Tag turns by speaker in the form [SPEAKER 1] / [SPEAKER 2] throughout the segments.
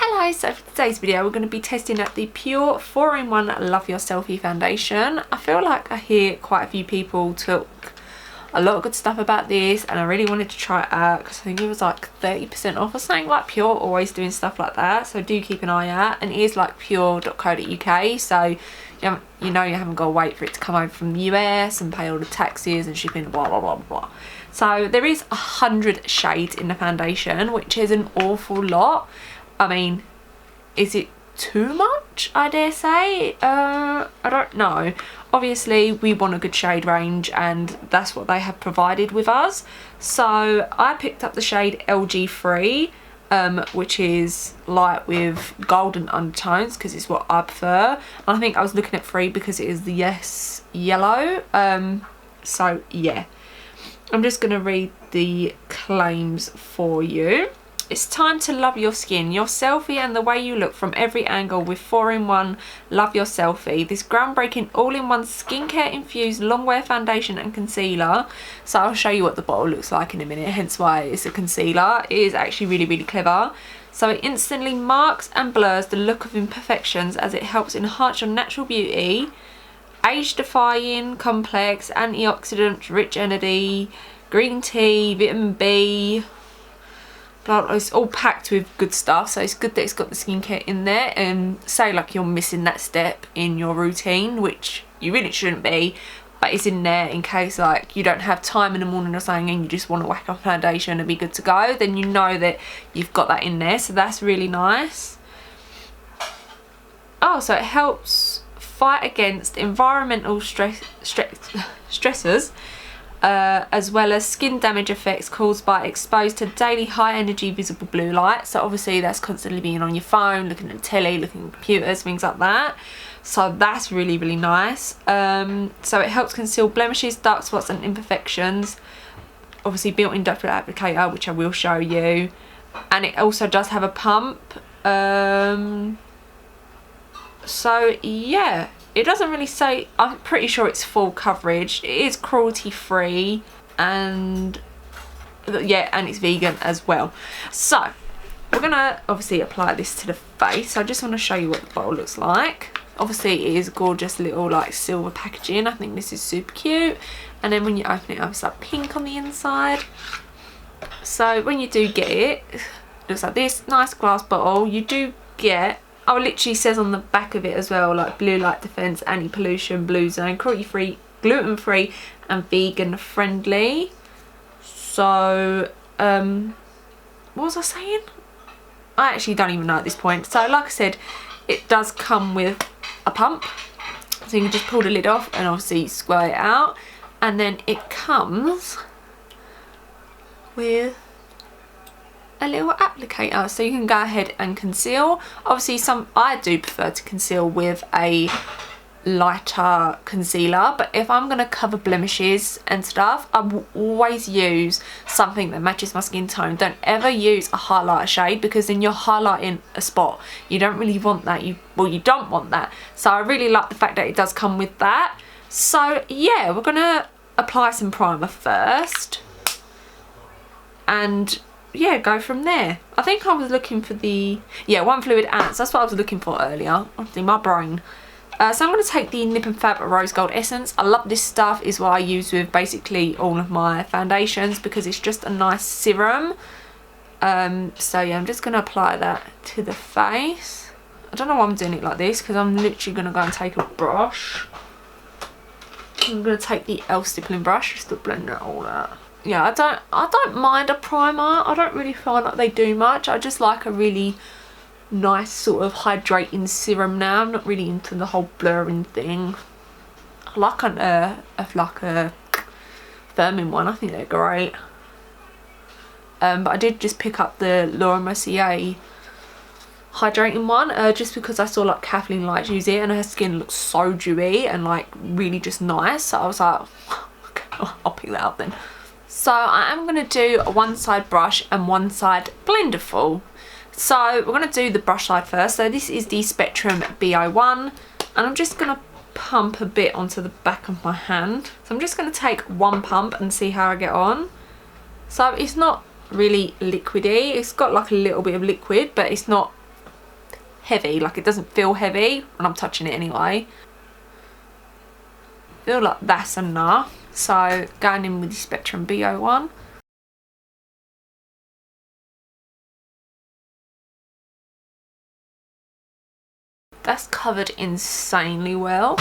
[SPEAKER 1] Hello, so for today's video we're going to be testing out the Pure 4-in-1 Love Your Selfie foundation. I feel like I hear quite a few people talk a lot of good stuff about this and I really wanted to try it out because I think it was like 30% off or something. Like Pure always doing stuff like that, so do keep an eye out. And it is like pure.co.uk, so you haven't got to wait for it to come over from the US and pay all the taxes and shipping, blah blah blah blah. So there is 100 shades in the foundation, which is an awful lot. I mean, is it too much, I dare say? I don't know. Obviously we want a good shade range and that's what they have provided with us. So I picked up the shade LG3, which is light with golden undertones because it's what I prefer. And I think I was looking at 3 because it is the Yes yellow. So yeah, I'm just going to read the claims for you. It's time to love your skin, your selfie and the way you look from every angle with 4-in-1 Love Your Selfie. This groundbreaking all-in-one skincare infused longwear foundation and concealer. So I'll show you what the bottle looks like in a minute, hence why it's a concealer. It is actually really, really clever. So it instantly marks and blurs the look of imperfections as it helps enhance your natural beauty. Age-defying, complex, antioxidant, rich energy, green tea, vitamin B. It's all packed with good stuff, so it's good that it's got the skincare in there. And say like you're missing that step in your routine, which you really shouldn't be, but it's in there in case like you don't have time in the morning or something and you just want to whack up foundation and be good to go, then you know that you've got that in there, so that's really nice. Oh, so it helps fight against environmental stressors, as well as skin damage effects caused by exposed to daily high energy visible blue light. So obviously that's constantly being on your phone, looking at telly, looking at computers, things like that. So that's really, really nice. So it helps conceal blemishes, dark spots and imperfections. Obviously built-in ductile applicator, which I will show you. And it also does have a pump. So yeah, it doesn't really say, I'm pretty sure it's full coverage. It is cruelty free and yeah, and it's vegan as well. So we're gonna obviously apply this to the face. I just want to show you what the bottle looks like. Obviously it is gorgeous little like silver packaging. I think this is super cute. And then when you open it up, it's like pink on the inside. So when you do get it, it looks like this, nice glass bottle. You do get, oh, it literally says on the back of it as well, like blue light defense, anti-pollution, blue zone, cruelty free, gluten free and vegan friendly. So what was I saying? I actually don't even know at this point. So like I said, it does come with a pump, so you can just pull the lid off and obviously square it out. And then it comes with a little applicator, so you can go ahead and conceal. Obviously I do prefer to conceal with a lighter concealer, but if I'm going to cover blemishes and stuff, I will always use something that matches my skin tone. Don't ever use a highlighter shade because then you're highlighting a spot. You don't really want that. You don't want that. So I really like the fact that it does come with that. So yeah, we're going to apply some primer first and yeah, go from there. I think I was looking for the, yeah, one fluid ants. That's what I was looking for earlier. Obviously my brain. So I'm going to take the Nip and Fab Rose Gold Essence. I love this stuff. Is what I use with basically all of my foundations because it's just a nice serum. So yeah, I'm just going to apply that to the face. I don't know why I'm doing it like this because I'm literally going to go and take a brush. I'm going to take the e.l.f. stippling brush just to blend it all out. Yeah, I don't mind a primer. I don't really feel like they do much. I just like a really nice sort of hydrating serum now. I'm not really into the whole blurring thing. I like a firming one. I think they're great. But I did just pick up the Laura Mercier hydrating one just because I saw like Kathleen Lights use it and her skin looks so dewy and like really just nice. So I was like, okay, I'll pick that up then. So I am going to do a one side brush and one side blender full. So we're going to do the brush side first. So this is the Spectrum BI1 and I'm just going to pump a bit onto the back of my hand. So I'm just going to take one pump and see how I get on. So it's not really liquidy. It's got like a little bit of liquid, but it's not heavy, like it doesn't feel heavy when I'm touching it anyway. I feel like that's enough. So going in with the Spectrum BO one. That's covered insanely well.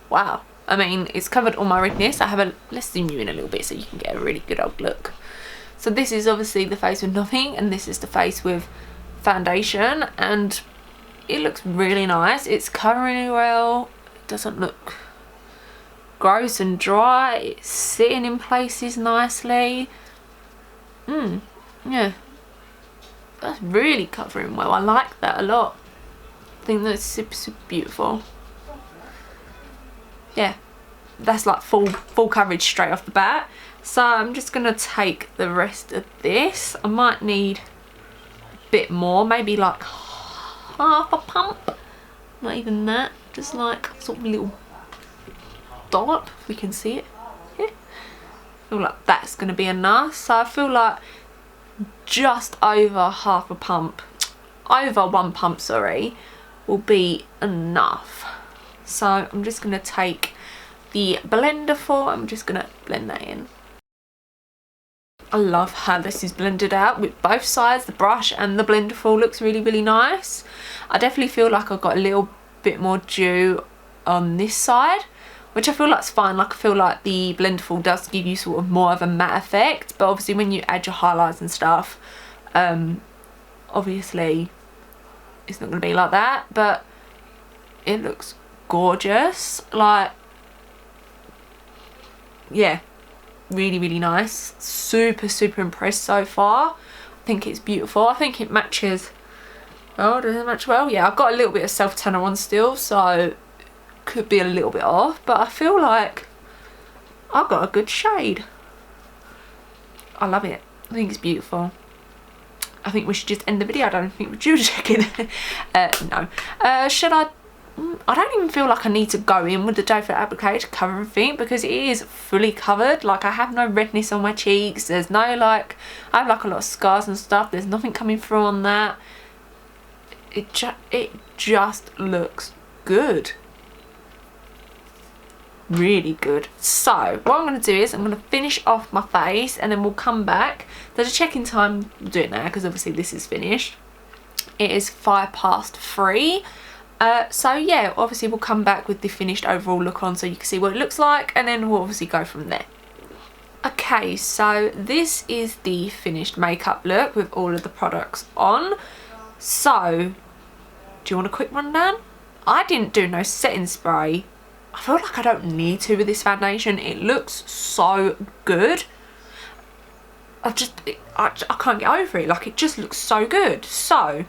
[SPEAKER 1] Wow. I mean, it's covered all my redness. Let's zoom you in a little bit so you can get a really good old look. So this is obviously the face with nothing, and this is the face with foundation, and it looks really nice. It's covering well. It doesn't look gross and dry. It's sitting in places nicely. Yeah. That's really covering well. I like that a lot. I think that's super, super beautiful. Yeah, that's like full coverage straight off the bat. So I'm just gonna take the rest of this. I might need a bit more, maybe like half a pump, not even that, just like sort of a little dollop, if we can see it. Yeah, I feel like that's gonna be enough. So I feel like just over half a pump, over one pump, sorry, will be enough. So I'm just going to take the blender for, I'm just going to blend that in. I love how this is blended out with both sides, the brush and the blender full looks really, really nice. I definitely feel like I've got a little bit more dew on this side, which I feel like is fine. Like I feel like the blender full does give you sort of more of a matte effect, but obviously when you add your highlights and stuff, obviously it's not going to be like that, but it looks gorgeous. Like, yeah, really, really nice. Super, super impressed so far. I think it's beautiful. I think it matches. Oh, does it match well? Yeah, I've got a little bit of self tanner on still, so could be a little bit off, but I feel like I've got a good shade. I love it. I think it's beautiful. I think we should just end the video. I don't think we're checking. No. Should I don't even feel like I need to go in with the doe foot applicator to cover everything, because it is fully covered. Like, I have no redness on my cheeks. There's no, like, I have like a lot of scars and stuff. There's nothing coming through on that. It just looks good. Really good. So what I'm going to do is I'm going to finish off my face, and then we'll come back. There's a check-in time. We'll do it now because obviously this is finished. It is 3:05. So yeah, obviously we'll come back with the finished overall look on so you can see what it looks like, and then we'll obviously go from there. Okay, so this is the finished makeup look with all of the products on. So do you want a quick rundown? I didn't do no setting spray. I feel like I don't need to with this foundation. It looks so good. I can't get over it. Like, it just looks so good. So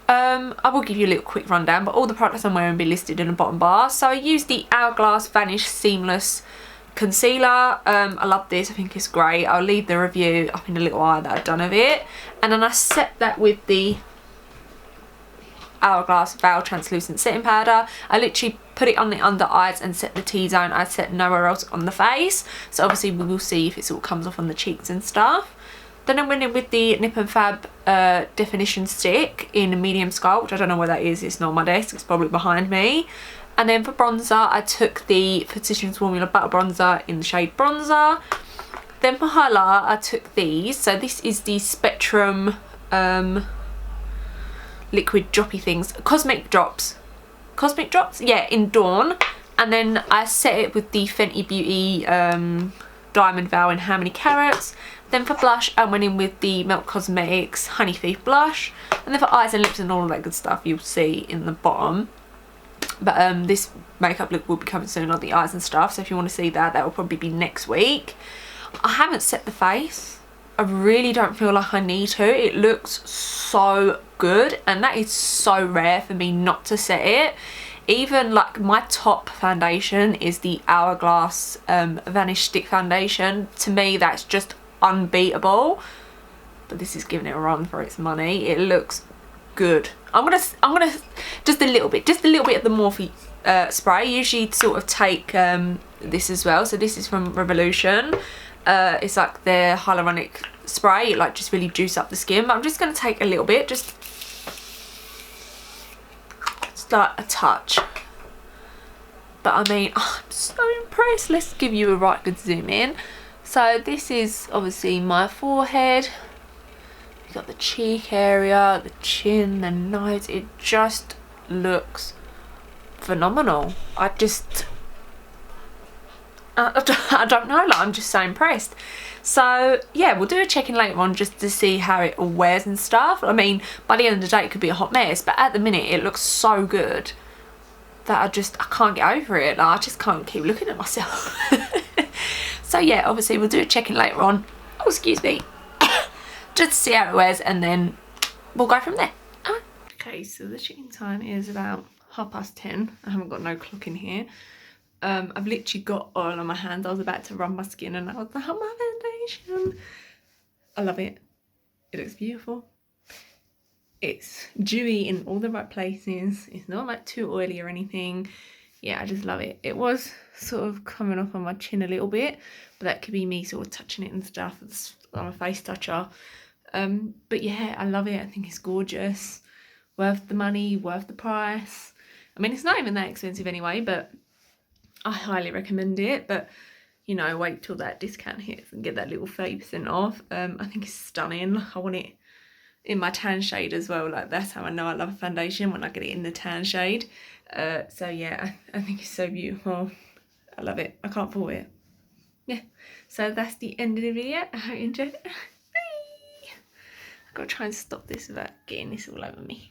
[SPEAKER 1] I will give you a little quick rundown, but all the products I'm wearing will be listed in the bottom bar. So I used the Hourglass Vanish Seamless Concealer. I love this. I think it's great. I'll leave the review up in the little eye that I've done of it. And then I set that with the Hourglass Veil Translucent Setting Powder. I literally put it on the under eyes and set the T-zone. I set nowhere else on the face. So obviously we will see if it sort of comes off on the cheeks and stuff. Then I went in with the Nip and Fab Definition Stick in Medium Sculpt. I don't know where that is. It's not on my desk. It's probably behind me. And then for bronzer, I took the Physicians Formula Butter Bronzer in the shade Bronzer. Then for highlight, I took these. So this is the Spectrum liquid droppy things, Cosmetic Drops, yeah, in Dawn. And then I set it with the Fenty Beauty Diamond Veil in How Many Carats. Then for blush, I went in with the Milk Cosmetics Honey Thief blush. And then for eyes and lips and all of that good stuff, you'll see in the bottom. But this makeup look will be coming soon on the eyes and stuff, so if you want to see that, that will probably be next week. I haven't set the face. I really don't feel like I need to. It looks so good, and that is so rare for me not to set it. Even like my top foundation is the Hourglass Vanish Stick Foundation. To me, that's just unbeatable. But this is giving it a run for its money. It looks good. I'm gonna just a little bit of the Morphe spray. Usually sort of take this as well. So this is from Revolution. It's like their hyaluronic spray. It like just really juice up the skin. But I'm just gonna take a little bit, just like a touch. But I mean, I'm so impressed. Let's give you a right good zoom in. So this is obviously my forehead. You've got the cheek area, the chin, the nose. It just looks phenomenal. I don't know, like, I'm just so impressed. So yeah, we'll do a check-in later on just to see how it all wears and stuff. I mean, by the end of the day it could be a hot mess, but at the minute it looks so good that I can't get over it. Like, I just can't keep looking at myself. So yeah, obviously we'll do a check-in later on. Oh, excuse me. Just to see how it wears, and then we'll go from there. Okay, so the check-in time is about 10:30. I haven't got no clock in here. I've literally got oil on my hands. I was about to rub my skin and I was like, oh, my foundation. I love it. It looks beautiful. It's dewy in all the right places. It's not like too oily or anything. Yeah, I just love it. It was sort of coming off on my chin a little bit, but that could be me sort of touching it and stuff. I'm a face toucher. But yeah, I love it. I think it's gorgeous. Worth the money, worth the price. I mean, it's not even that expensive anyway, but I highly recommend it. But, you know, wait till that discount hits and get that little 30% off. I think it's stunning. I want it in my tan shade as well. Like, that's how I know I love a foundation, when I get it in the tan shade. So yeah, I think it's so beautiful. I love it. I can't fault it. Yeah, so that's the end of the video. I hope you enjoyed it. Bye. I've got to try and stop this without getting this all over me.